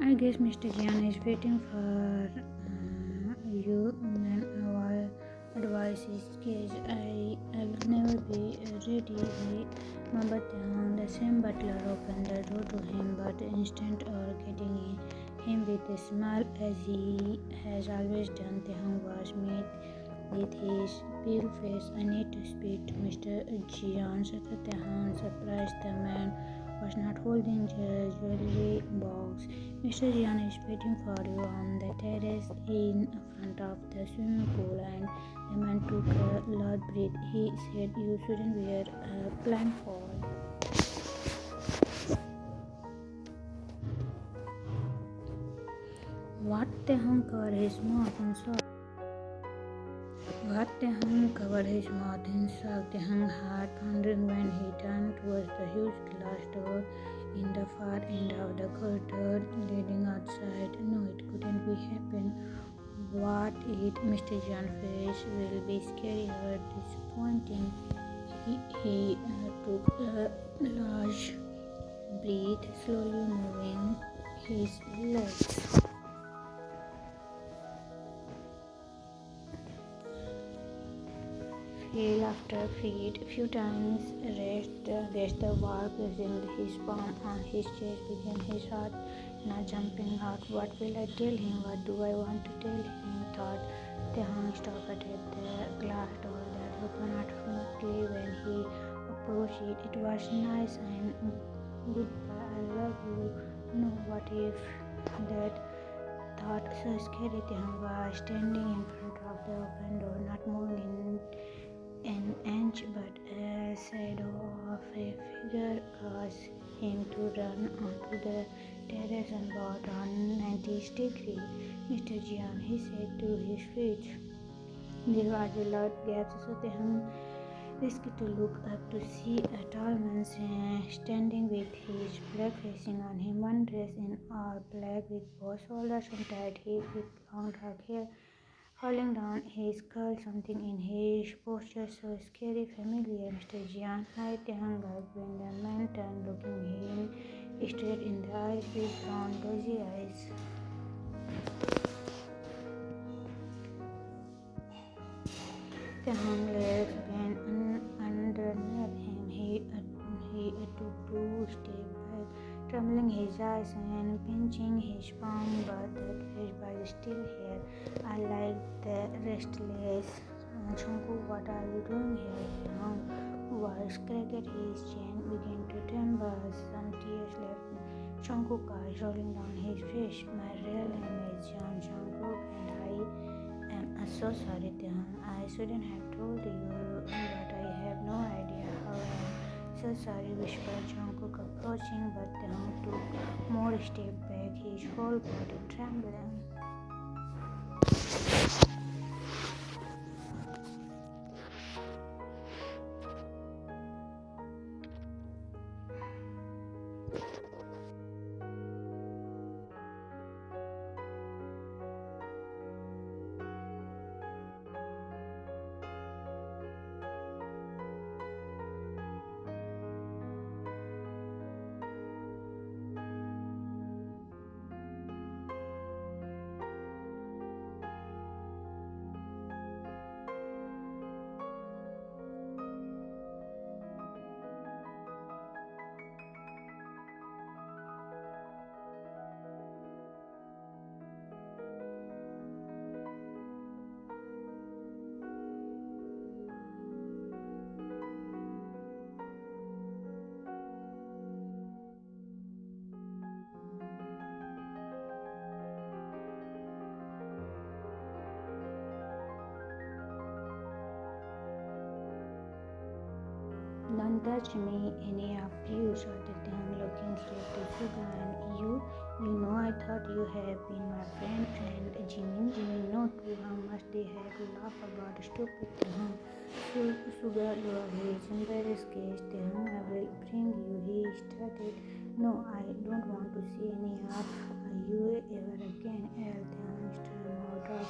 I guess Mr. Gian is waiting for you. When our advice is case, I will never be ready. He mumbled down. The same butler opened the door to him, but instant getting him with a smile as he has always done. Tehang was met with his pale face. I need to speak to Mr. Gian, said Tehang, surprised the man was not holding the jewelry box. Mr. Jian is waiting for you on the terrace in front of the swimming pool, and the man took a loud breath. He said you shouldn't wear a blindfold. What the hung covered his mouth and saw. What the hung covered his mouth and shocked the hung heart pondering when he turned towards the huge glass door in the far end of the corridor leading outside. No, it couldn't be happen. What it Mr. John's face will be scary or disappointing. He took a large breath, slowly moving his legs. Heel after feet, few times rest against the wall, pressing his palm on his chest, began his heart now jumping out. What will I tell him? What do I want to tell him? Thought Tehang stopped at the glass door that opened automatically when he approached it. It was nice and goodbye. I love you. No, what if that thought so scary? Tehang was standing in front of the open door, not moving an inch, but a shadow of a figure caused him to run onto the terrace and about on 90 degrees. Mr. Jian, he said to his feet. There was a loud gasp, so Tehang risked to look up to see a tall man standing with his back facing on him, one dressed in all black with both shoulders untied, his with long dark hair falling down his skull, something in his posture so scary, familiar. Mr. Jian eyed Tehang up when the man turned, looking him straight in the eyes with brown, rosy eyes. Tehang's legs bent underneath him. He took two steps back, trembling his eyes and pinching his palm, but that face was still here. I like the restless. Jungkook, what are you doing here? Tehang was cracked. His chin began to tremble. Some tears left Jungkook's eyes rolling down his face. My real name is Jungkook, and I am so sorry, Tehang. I shouldn't have told you, but I have no idea how I am. So sorry, whispered Jungkook, approaching, but Tehang took more steps back, his whole body trembling. Don't touch me, any of you, shouted Tehang, looking straight to Suga. And you know, I thought you have been my friend. And Jimmy, no too. How much they had to laugh about stupid Tehang. Suga, you are his embarrassed guest. Tehang, I will bring you. He started. No, I don't want to see any of you ever again. Tehang stormed out of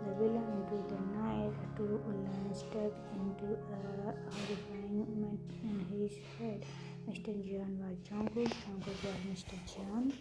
the villa into the night. Two lions stuck into a horrifying moment in his head. Mr. Jian was Jungkook. Jungkook was Mr. Jian.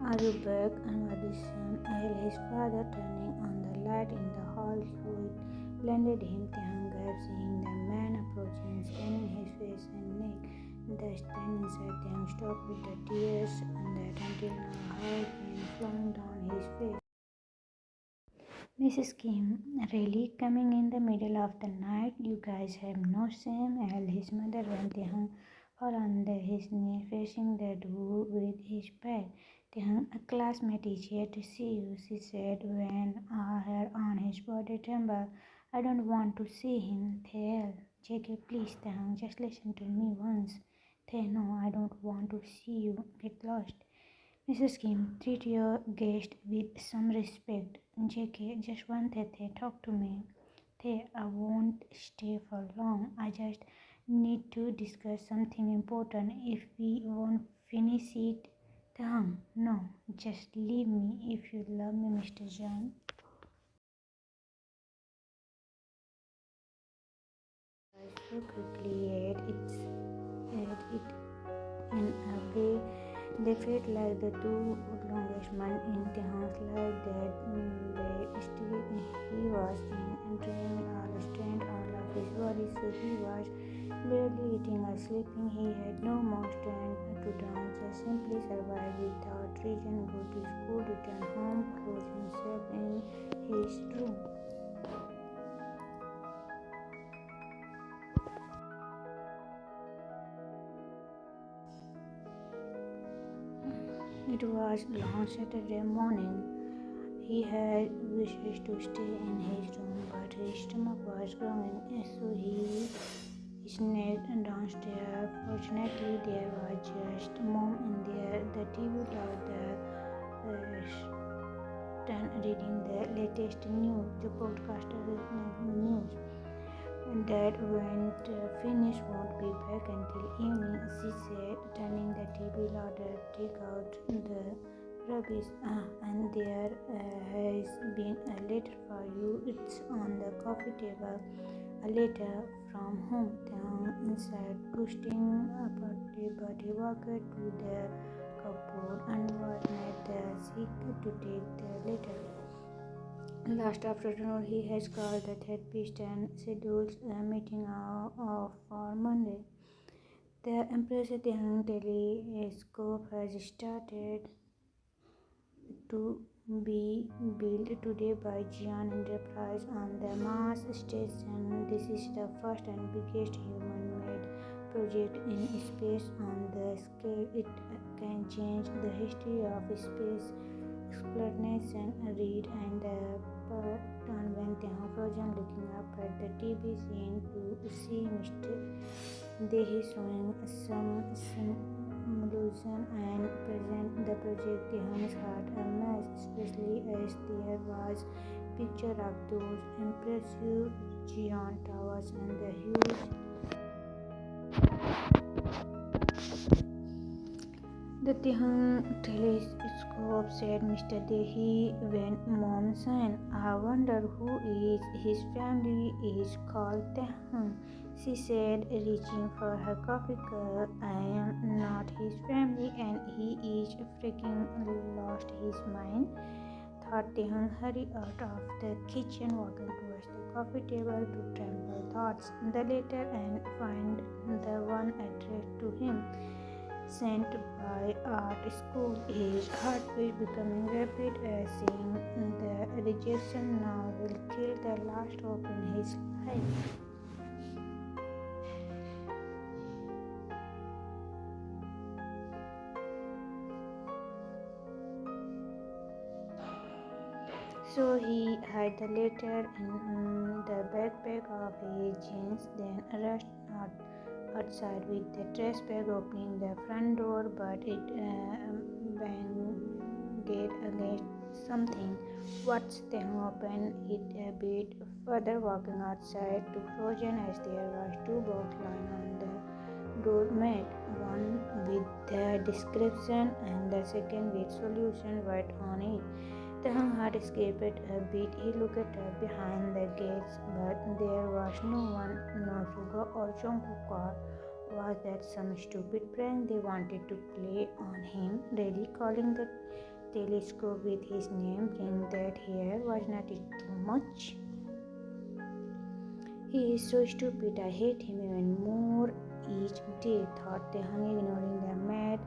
Are you back? And Madison hailed his father, turning on the light in the hall so it blinded him. Taehyung kept seeing the man approaching, scanning his face and neck. The stand inside Taehyung stopped with the tears that until now had been flowing down his face. Mrs. Kim, really coming in the middle of the night? You guys have no shame, yelled his mother when Taehyung fell on his knee, facing the door with his back. Taehyung, a classmate is here to see you, she said when her on his body trembled. I don't want to see him, Tae. JK, please, Taehyung, just listen to me once. Tae, no, I don't want to see you. Get lost. Mrs. Kim, treat your guest with some respect. JK, just one Tete, talk to me. Te, I won't stay for long. I just need to discuss something important. If we won't finish it, no, just leave me if you love me, Mr. John. So quickly, yet it in a way they felt like the two longest months in Taehyung's life that way still he was in dreaming all strained all of his body, so he was barely eating or sleeping. He had no more strength to dance, just simply survive without reason, go to school, return home, close himself in his room. It was long Saturday morning. He had wishes to stay in his room, but his stomach was growling, so he sneaked downstairs. Fortunately, there was just Mom in there, the TV loud, the reading the latest news, the podcaster news. Dad won't finish, won't be back until evening, she said, turning the TV louder. Take out the rubbish. And there has been a letter for you. It's on the coffee table. A letter from whom? Down inside, twisting abruptly, but he walked to the cupboard and wanted the seat to take the letter. Last afternoon, he has called the therapist and scheduled a meeting for Monday. The Empress Young telescope has started to be built today by Giant Enterprise on the Mars station. This is the first and biggest human-made project in space on the scale it can change the history of space exploration. Read and turned when Taehyung frozen looking up at the TV screen to see Mr. Dehi showing some simulation and present the project. Taehyung's heart a mess, especially as there was picture of those impressive giant towers and the huge The Taehyung telescope, said Mr. Dehi when Mom said, I wonder who is his family is called Taehyung. She said, reaching for her coffee cup, I am not his family and he is freaking lost his mind. Thought Taehyung hurried out of the kitchen, walking towards the coffee table to trample thoughts the letter and find the one addressed to him. Sent by art school, his heartbeat becoming rapid as seeing the rejection now will kill the last hope in his life. So he hid the letter in the backpack of his jeans, then rushed outside with the trash bag, opening the front door, but it banged against something. What's then opened it a bit further, walking outside to frozen as there was two box lying on the doormat, one with the description and the second with solution right on it. Taehyung had escaped a bit. He looked up behind the gates, but there was no one, no Suga or Jungkook. Was that some stupid prank they wanted to play on him? Really calling the telescope with his name print that here. Was not it too much? He is so stupid. I hate him even more each day, thought Tehang, ignoring the mad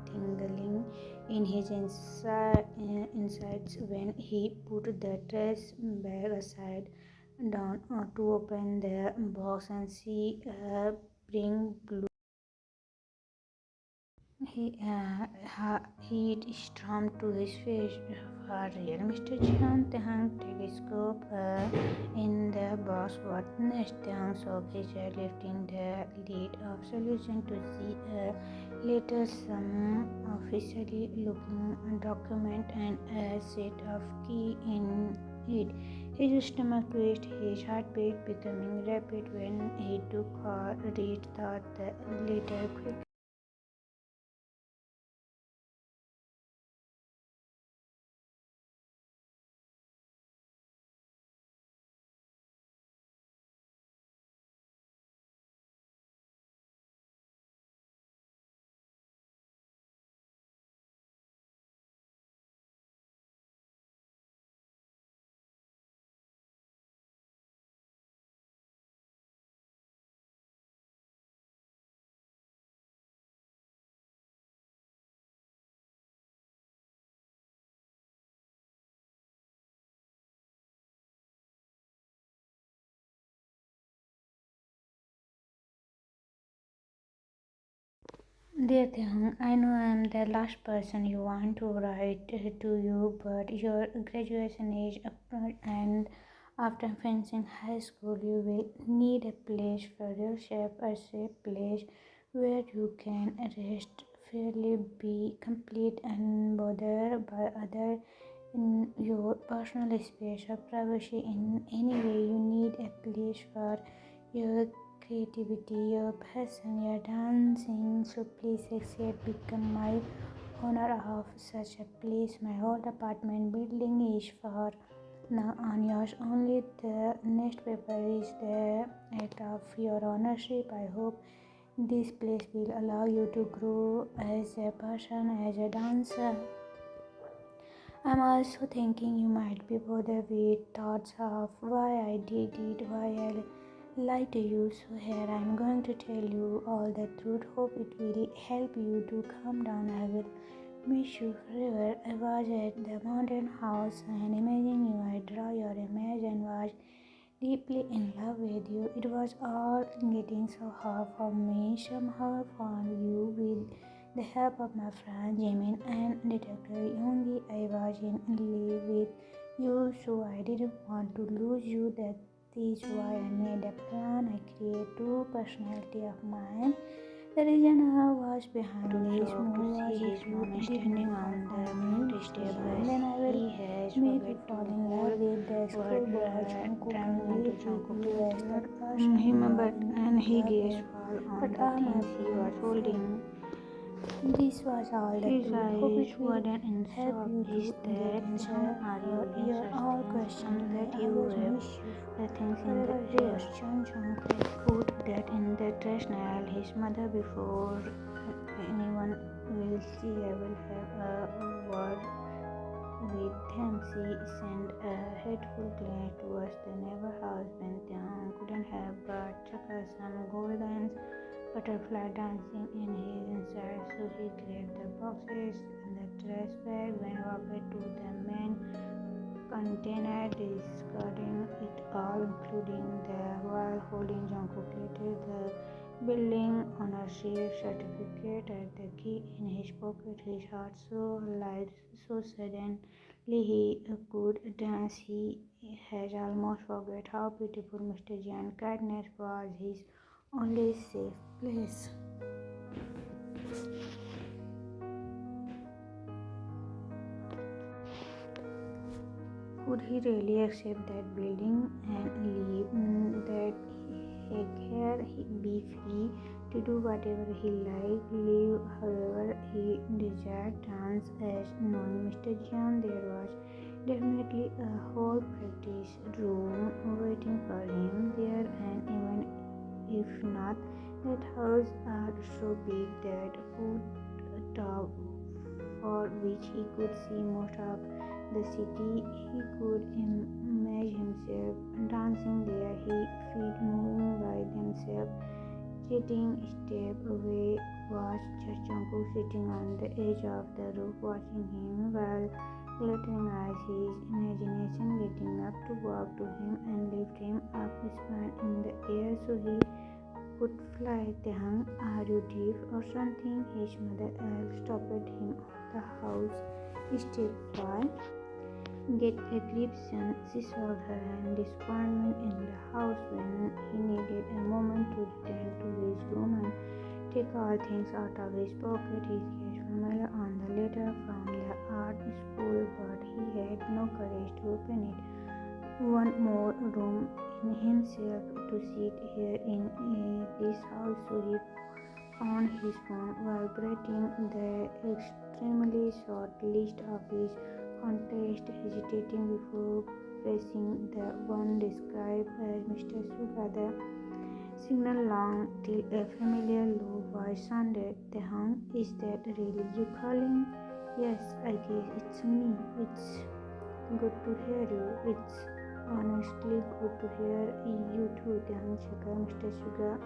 tingling in his insides when he put the trash bag aside down to open the box and see a pink blue. Heat stormed to his face. For real, Mr. Jihan, Tehang telescope in the box. What next? Tehang saw his head lifting the lid of solution to see a letter, some officially looking document, and a set of key in it. His stomach twitched, his heartbeat becoming rapid when he took or read thought the letter quickly. Dear Thang, I know I am the last person you want to write to you, but your graduation is up and after finishing high school, you will need a place for yourself, a safe place where you can rest, fairly be complete and bothered by other in your personal space or privacy in any way. You need a place for your creativity, your passion, your dancing. So please accept, become my owner of such a place. My whole apartment building is for now on yours. Only the next paper is the act of your ownership. I hope this place will allow you to grow as a person, as a dancer. I'm also thinking you might be bothered with thoughts of why I did it, why I lied to you. So here I'm going to tell you all the truth. Hope it will help you to calm down. I will miss you forever. I was at the mountain house and imagine you. I draw your image and was deeply in love with you. It was all getting so hard for me. Somehow I found you with the help of my friend Jimin and Detective Yongi. I was in love with you, so I didn't want to lose you. That is why I made a plan. I created two personalities of mine. The reason I was behind this move was his mom standing on the front step and then I will make you fall in love with the schoolboy Jungkook and leave with you as the person and he gazed fall on the things he was holding. This was all the His truth. Hope eyes it will widen in help shock. you Is to that get some answer are you your all insisting questions on that today. I you always have miss you the things in the forever. air? Yours, Jungkook. Put that in the trash now. His mother before anyone will see. I will have a word with them. She sent a hateful glance towards the neighbor house. Bentian couldn't have but some golden butterfly dancing in his inside, so he grabbed the boxes and the trash bag, went over to the main container, discarding it all, including the while holding Jungkook later the building ownership certificate at the key in his pocket. His heart so alive, so suddenly he could dance. He had almost forgot how beautiful Mr. Jian's kindness was. His only safe place. Could he really accept that building and leave that here be free to do whatever he liked, live however he desired, dance as knowing Mr. Jian? There was definitely a whole practice room waiting for him there, and even if not, that house are so big that for which he could see most of the city. He could imagine himself dancing there, his feet moving by themselves. Sitting a step away was just Jungkook sitting on the edge of the roof watching him while glittering eyes, his imagination getting up to walk to him and lift him up his hand in the air so he could fly. Taekook, are you deaf or something? His mother stopped him on the house step. Why? Get a grip, son. She showed her hand disappointment in the house when he needed a moment to return to his room and take all things out of his pocket. He was familiar on the letter from the art school, but he had no courage to open it. One more room in himself to sit here in this house, so he found his phone vibrating. The extremely short list of his contacts, hesitating before pressing the one described as Mr. Suga. The signal long till a familiar low voice sounded. Taekook, is that really you calling? Yes, I guess it's me. It's good to hear you. It's honestly good to hear you too, Taekook Shaka. Mr. Suga,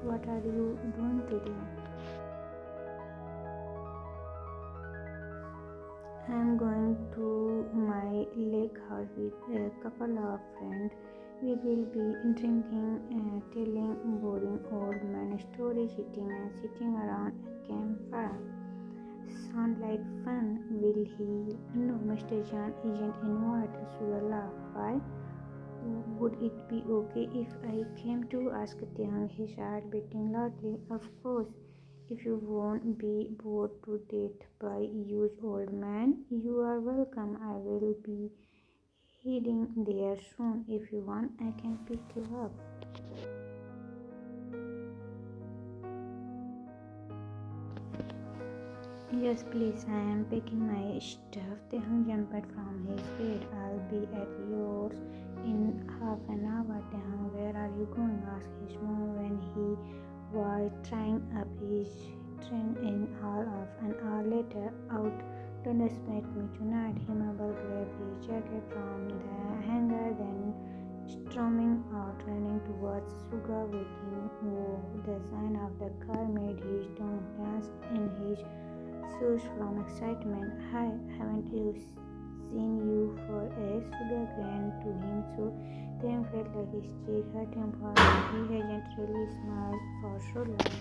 what are you doing today? I'm going to my lake house with a couple of friends. We will be drinking, telling boring old man stories, sitting around a campfire. Sound like fun, will he? No, Mr. John isn't invited. Suga laughed. Why? Would it be okay if I came to? Asked Taekook. He started beating loudly. Of course. If you won't be bored to death by huge old man, you are welcome. I will be heading there soon. If you want, I can pick you up. Yes, please. I am packing my stuff. Taekook jumped from his bed. I'll be at yours in half an hour. Taekook, where are you going? Asked his mom when he was tying up his train in all of an hour later. Out to meet me tonight. Himabal grabbed his jacket from the hanger, then storming out, running towards Suga waiting. Oh, the sign of the car made his tongue dance in his shoes from excitement. Hi, haven't you seen you for a? Suga grinned to him, so Taekook felt like his cheek hurt him for he hadn't really smiled for so long.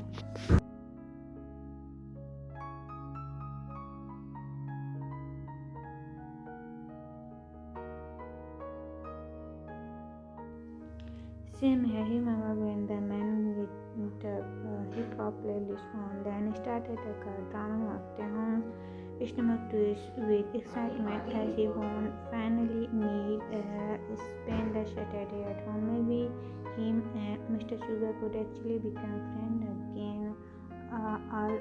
Same here, he remembered when the man with the hip-hop playlist on, then started a car drumming up. Taekook's stomach twisted with excitement as he won't finally need spend the Saturday at home. Maybe him and Mr. Suga could actually become friends again. All,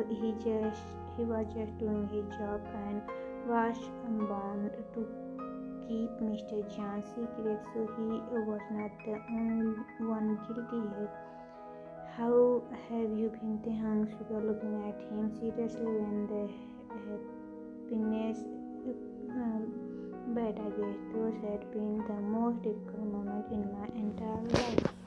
he was just doing his job and was bound to keep Mr. John's secret, so he was not the only one guilty yet. How have you been? Taekook, Suga looking at him seriously when the happiness but I guess those had been the most difficult moment in my entire life.